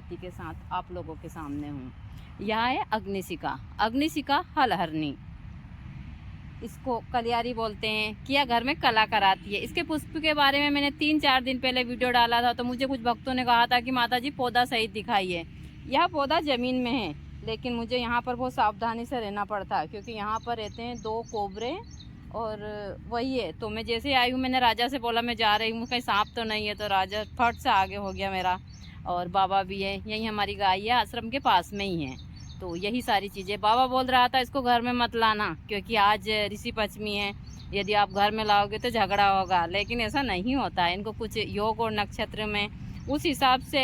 वनस्पति के साथ आप लोगों के सामने हूँ। यह है अग्निशिखा, अग्निशिखा हलहरनी, इसको कलियारी बोलते हैं कि यह घर में कला कराती है। इसके पुष्प के बारे में मैंने 3-4 दिन पहले वीडियो डाला था, तो मुझे कुछ भक्तों ने कहा था कि माता जी पौधा सहित दिखाइए। यह पौधा ज़मीन में है, लेकिन मुझे यहाँ पर बहुत सावधानी से रहना पड़ता है, क्योंकि यहाँ पर रहते हैं 2 कोबरे और वही है। तो मैं जैसे आई हूँ, मैंने राजा से बोला मैं जा रही हूँ, कहीं सांप तो नहीं है, तो राजा फट से आगे हो गया मेरा। और बाबा भी है, यही हमारी गाय है, आश्रम के पास में ही है। तो यही सारी चीज़ें। बाबा बोल रहा था इसको घर में मत लाना, क्योंकि आज ऋषि पंचमी है, यदि आप घर में लाओगे तो झगड़ा होगा। लेकिन ऐसा नहीं होता है, इनको कुछ योग और नक्षत्र में उस हिसाब से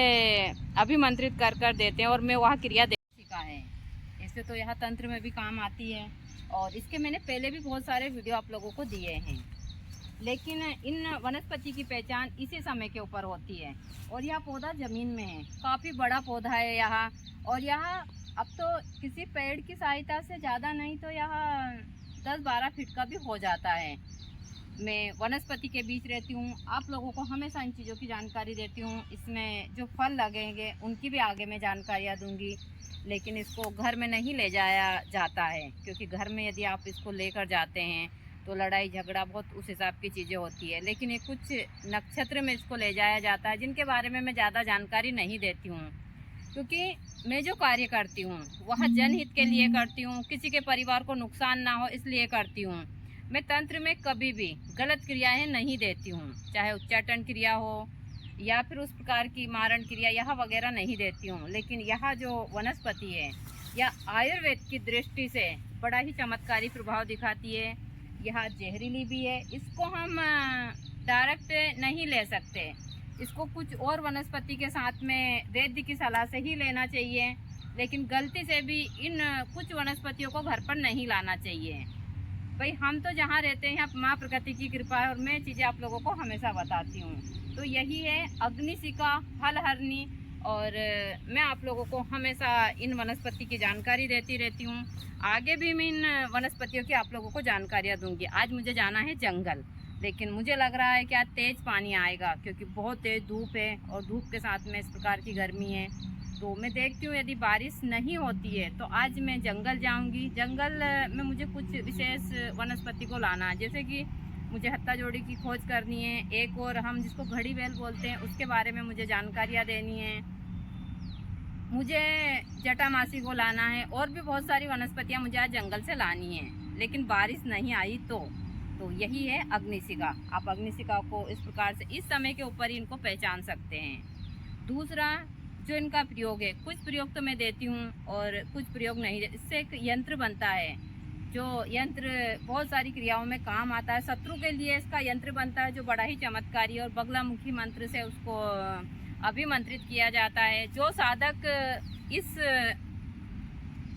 अभिमंत्रित कर देते हैं, और मैं वह क्रिया देख सीखा है। इससे तो यह तंत्र में भी काम आती है, और इसके मैंने पहले भी बहुत सारे वीडियो आप लोगों को दिए हैं। लेकिन इन वनस्पति की पहचान इसी समय के ऊपर होती है। और यह पौधा ज़मीन में है, काफ़ी बड़ा पौधा है यहाँ। और यहाँ अब तो किसी पेड़ की सहायता से ज़्यादा नहीं तो यहाँ 10-12 फीट का भी हो जाता है। मैं वनस्पति के बीच रहती हूँ, आप लोगों को हमेशा इन चीज़ों की जानकारी देती हूँ। इसमें जो फल लगेंगे उनकी भी आगे मैं जानकारियाँ दूँगी। लेकिन इसको घर में नहीं ले जाया जाता है, क्योंकि घर में यदि आप इसको लेकर जाते हैं तो लड़ाई झगड़ा बहुत उस हिसाब की चीज़ें होती है। लेकिन ये कुछ नक्षत्र में इसको ले जाया जाता है, जिनके बारे में मैं ज़्यादा जानकारी नहीं देती हूँ, क्योंकि मैं जो कार्य करती हूँ वह जनहित के लिए करती हूँ, किसी के परिवार को नुकसान ना हो इसलिए करती हूँ। मैं तंत्र में कभी भी गलत क्रियाएं नहीं देती हूँ, चाहे उच्चाटन क्रिया हो या फिर उस प्रकार की मारण क्रिया यह वगैरह नहीं देती हूँ। लेकिन यह जो वनस्पति है यह आयुर्वेद की दृष्टि से बड़ा ही चमत्कारी प्रभाव दिखाती है। यह जहरीली भी है, इसको हम डायरेक्ट नहीं ले सकते, इसको कुछ और वनस्पति के साथ में वैद्य की सलाह से ही लेना चाहिए। लेकिन गलती से भी इन कुछ वनस्पतियों को घर पर नहीं लाना चाहिए। भाई हम तो जहाँ रहते हैं यहाँ माँ प्रकृति की कृपा है, और मैं चीज़ें आप लोगों को हमेशा बताती हूँ। तो यही है अग्निशिखा हलहरनी, और मैं आप लोगों को हमेशा इन वनस्पति की जानकारी देती रहती हूँ। आगे भी मैं इन वनस्पतियों की आप लोगों को जानकारियाँ दूँगी। आज मुझे जाना है जंगल, लेकिन मुझे लग रहा है कि आज तेज़ पानी आएगा, क्योंकि बहुत तेज़ धूप है, और धूप के साथ में इस प्रकार की गर्मी है। तो मैं देखती हूँ यदि बारिश नहीं होती है तो आज मैं जंगल जाऊँगी। जंगल में मुझे कुछ विशेष वनस्पति को लाना है, जैसे कि मुझे हत्ता जोड़ी की खोज करनी है, एक और हम जिसको घड़ी बेल बोलते हैं उसके बारे में मुझे जानकारियाँ देनी है, मुझे जटामासी को लाना है, और भी बहुत सारी वनस्पतियाँ मुझे आज जंगल से लानी है। लेकिन बारिश नहीं आई तो यही है अग्निशिखा। आप अग्निशिखा को इस प्रकार से इस समय के ऊपर ही इनको पहचान सकते हैं। दूसरा जो इनका प्रयोग है, कुछ प्रयोग तो मैं देती हूँ और कुछ प्रयोग नहीं। इससे एक यंत्र बनता है, जो यंत्र बहुत सारी क्रियाओं में काम आता है। शत्रु के लिए इसका यंत्र बनता है जो बड़ा ही चमत्कारी, और बगलामुखी मंत्र से उसको अभिमंत्रित किया जाता है। जो साधक इस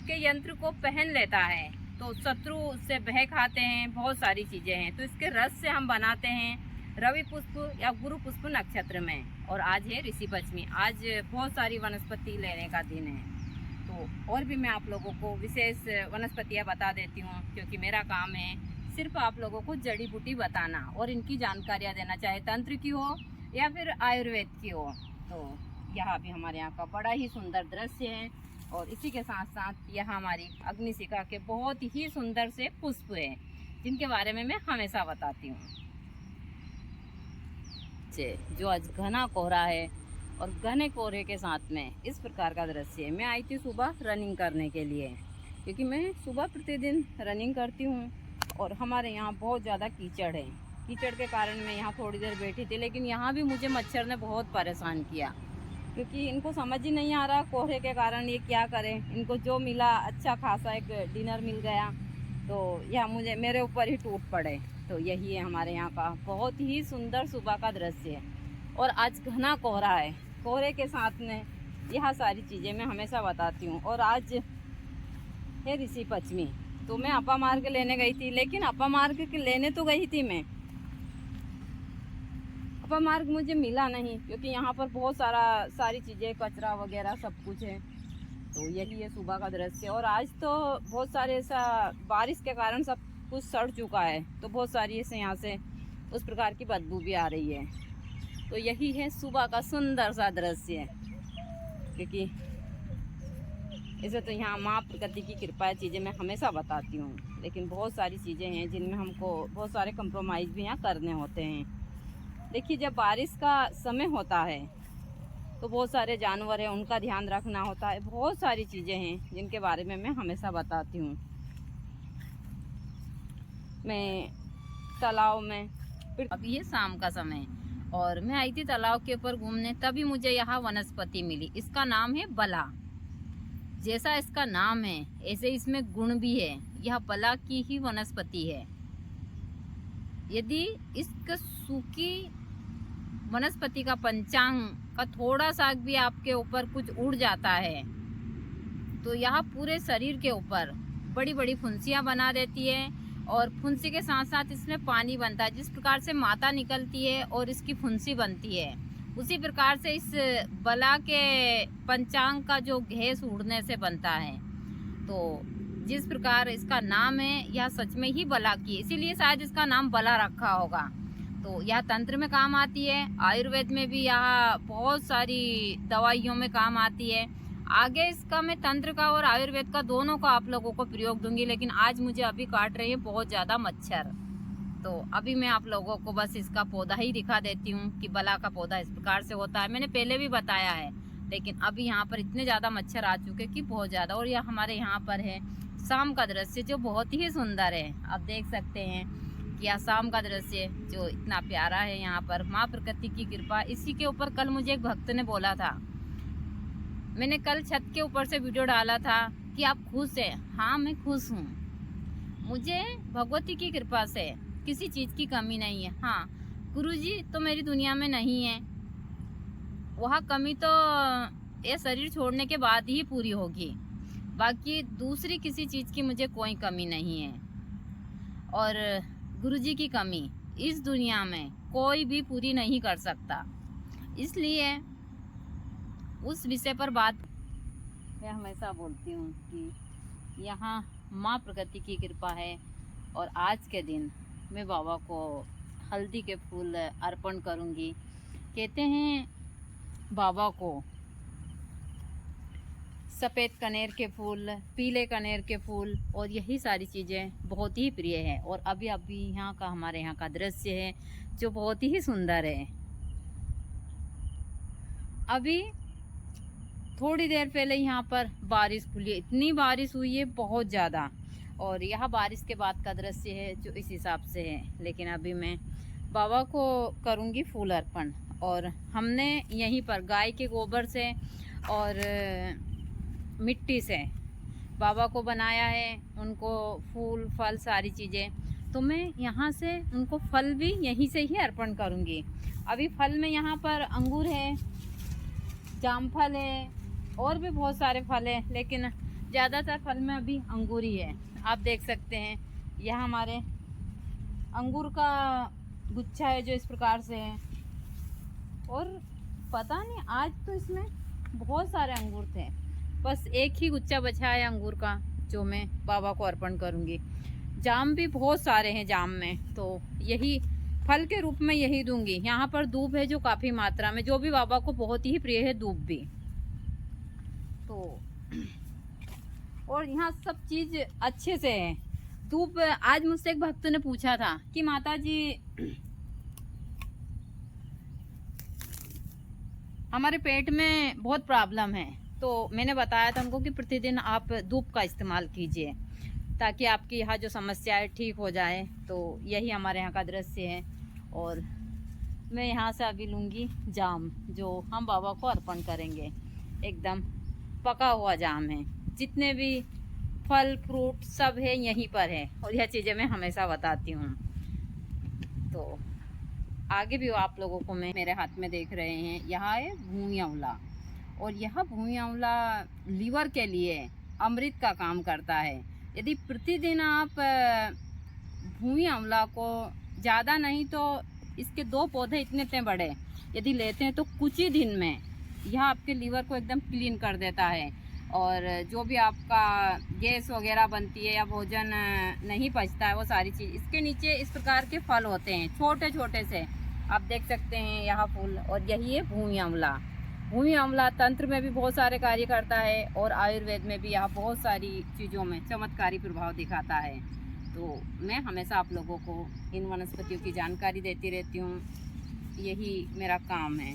के यंत्र को पहन लेता है तो शत्रु उससे भय खाते हैं, बहुत सारी चीज़ें हैं। तो इसके रस से हम बनाते हैं रवि पुष्प या गुरु पुष्प नक्षत्र में। और आज है ऋषि पंचमी, आज बहुत सारी वनस्पति लेने का दिन है। तो और भी मैं आप लोगों को विशेष वनस्पतियाँ बता देती हूँ, क्योंकि मेरा काम है सिर्फ आप लोगों को जड़ी बूटी बताना और इनकी जानकारियाँ देना, चाहे तंत्र की हो या फिर आयुर्वेद की हो। तो यहाँ भी हमारे यहाँ का बड़ा ही सुंदर दृश्य है, और इसी के साथ साथ यह हमारी अग्निशिखा के बहुत ही सुंदर से पुष्प हैं, जिनके बारे में मैं हमेशा बताती हूँ। जो आज घना कोहरा है, और घने कोहरे के साथ में इस प्रकार का दृश्य है। मैं आई थी सुबह रनिंग करने के लिए, क्योंकि मैं सुबह प्रतिदिन रनिंग करती हूँ, और हमारे यहाँ बहुत ज़्यादा कीचड़ है। कीचड़ के कारण मैं यहाँ थोड़ी देर बैठी थी, लेकिन यहाँ भी मुझे मच्छर ने बहुत परेशान किया, क्योंकि इनको समझ ही नहीं आ रहा कोहरे के कारण ये क्या करें। इनको जो मिला अच्छा खासा एक डिनर मिल गया, तो यह मुझे मेरे ऊपर ही टूट पड़े। तो यही है हमारे यहाँ का बहुत ही सुंदर सुबह का दृश्य है। और आज घना कोहरा है, कोहरे के साथ में यह सारी चीज़ें मैं हमेशा बताती हूँ। और आज है ऋषि पंचमी, तो मैं अपा मार्ग लेने गई थी, लेकिन अपा मार्ग लेने तो गई थी मैं, अपा मार्ग मुझे मिला नहीं, क्योंकि यहाँ पर बहुत सारी चीज़ें कचरा वगैरह सब कुछ है। तो यही है सुबह का दृश्य। और आज तो बहुत सारे ऐसा बारिश के कारण सब कुछ सड़ चुका है, तो बहुत सारी ऐसे यहाँ से उस प्रकार की बदबू भी आ रही है। तो यही है सुबह का सुंदर सा दृश्य। क्योंकि इसे तो यहाँ माँ प्रकृति की कृपा है, चीज़ें मैं हमेशा बताती हूँ, लेकिन बहुत सारी चीज़ें हैं जिनमें हमको बहुत सारे कंप्रोमाइज़ भी यहाँ करने होते हैं। देखिए, जब बारिश का समय होता है तो बहुत सारे जानवर हैं, उनका ध्यान रखना होता है, बहुत सारी चीज़ें हैं जिनके बारे में मैं हमेशा बताती हूँ। मैं तालाब में, अभी ये शाम का समय और मैं आई थी तालाब के ऊपर घूमने, तभी मुझे यहाँ वनस्पति मिली। इसका नाम है बला। जैसा इसका नाम है ऐसे इसमें गुण भी है। यह बला की ही वनस्पति है। यदि इसका सूखी वनस्पति का पंचांग का थोड़ा सा भी आपके ऊपर कुछ उड़ जाता है तो यह पूरे शरीर के ऊपर बड़ी बड़ी फुंसियाँ बना देती है, और फुंसी के साथ साथ इसमें पानी बनता है। जिस प्रकार से माता निकलती है और इसकी फुंसी बनती है, उसी प्रकार से इस बला के पंचांग का जो गैस उड़ने से बनता है। तो जिस प्रकार इसका नाम है, यह सच में ही बला की है, इसीलिए शायद इसका नाम बला रखा होगा। तो यह तंत्र में काम आती है, आयुर्वेद में भी यह बहुत सारी दवाइयों में काम आती है। आगे इसका मैं तंत्र का और आयुर्वेद का दोनों का आप लोगों को प्रयोग दूंगी, लेकिन आज मुझे अभी काट रही है बहुत ज़्यादा मच्छर। तो अभी मैं आप लोगों को बस इसका पौधा ही दिखा देती हूँ कि बला का पौधा इस प्रकार से होता है। मैंने पहले भी बताया है, लेकिन अभी यहाँ पर इतने ज़्यादा मच्छर आ चुके कि बहुत ज़्यादा। और यह हमारे यहाँ पर है शाम का दृश्य जो बहुत ही सुंदर है। आप देख सकते हैं कि यह शाम का दृश्य जो इतना प्यारा है। यहाँ पर माँ प्रकृति की कृपा। इसी के ऊपर कल मुझे एक भक्त ने बोला था, मैंने कल छत के ऊपर से वीडियो डाला था कि आप खुश हैं। हाँ, मैं खुश हूँ। मुझे भगवती की कृपा से किसी चीज़ की कमी नहीं है। हाँ, गुरुजी तो मेरी दुनिया में नहीं है, वह कमी तो ये शरीर छोड़ने के बाद ही पूरी होगी। बाकी दूसरी किसी चीज़ की मुझे कोई कमी नहीं है, और गुरुजी की कमी इस दुनिया में कोई भी पूरी नहीं कर सकता। इसलिए उस विषय पर बात मैं हमेशा बोलती हूँ कि यहाँ माँ प्रकृति की कृपा है। और आज के दिन मैं बाबा को हल्दी के फूल अर्पण करूँगी। कहते हैं बाबा को सफ़ेद कनेर के फूल, पीले कनेर के फूल और यही सारी चीज़ें बहुत ही प्रिय है। और अभी यहाँ का हमारे यहाँ का दृश्य है जो बहुत ही सुंदर है। अभी थोड़ी देर पहले यहाँ पर बारिश खुली है, इतनी बारिश हुई है बहुत ज़्यादा। और यह बारिश के बाद का दृश्य है जो इस हिसाब से है। लेकिन अभी मैं बाबा को करूँगी फूल अर्पण। और हमने यहीं पर गाय के गोबर से और मिट्टी से बाबा को बनाया है, उनको फूल फल सारी चीज़ें। तो मैं यहाँ से उनको फल भी यहीं से ही अर्पण करूँगी। अभी फल में यहाँ पर अंगूर है, जामफल है और भी बहुत सारे फल हैं, लेकिन ज़्यादातर फल में अभी अंगूर ही है। आप देख सकते हैं यह हमारे अंगूर का गुच्छा है जो इस प्रकार से है। और पता नहीं आज तो इसमें बहुत सारे अंगूर थे, बस एक ही गुच्छा बचा है अंगूर का जो मैं बाबा को अर्पण करूँगी। जाम भी बहुत सारे हैं जाम में, तो यही फल के रूप में यही दूंगी। यहाँ पर दूब है जो काफ़ी मात्रा में, जो भी बाबा को बहुत ही प्रिय है दूब भी। तो और यहाँ सब चीज़ अच्छे से है। धूप, आज मुझसे एक भक्त ने पूछा था कि माता जी हमारे पेट में बहुत प्रॉब्लम है, तो मैंने बताया था उनको कि प्रतिदिन आप धूप का इस्तेमाल कीजिए ताकि आपकी यहाँ जो समस्या है ठीक हो जाए। तो यही हमारे यहाँ का दृश्य है। और मैं यहाँ से अभी लूँगी जाम जो हम बाबा को अर्पण करेंगे। एकदम पका हुआ जाम है, जितने भी फल फ्रूट सब है यहीं पर है। और यह चीज़ें मैं हमेशा बताती हूँ। तो आगे भी आप लोगों को मैं मेरे हाथ में देख रहे हैं, यहाँ है भूमि आंवला। और यह भूमि आंवला लीवर के लिए अमृत का काम करता है। यदि प्रतिदिन आप भूमि आंवला को ज़्यादा नहीं तो इसके 2 पौधे इतने बड़े यदि लेते हैं तो कुछ ही दिन में यह आपके लीवर को एकदम क्लीन कर देता है। और जो भी आपका गैस वगैरह बनती है या भोजन नहीं पचता है वो सारी चीज़, इसके नीचे इस प्रकार के फल होते हैं छोटे छोटे से, आप देख सकते हैं यहाँ फूल। और यही है भूमि आंवला। भूमि अमला तंत्र में भी बहुत सारे कार्य करता है और आयुर्वेद में भी यह बहुत सारी चीज़ों में चमत्कारी प्रभाव दिखाता है। तो मैं हमेशा आप लोगों को इन वनस्पतियों की जानकारी देती रहती हूँ, यही मेरा काम है।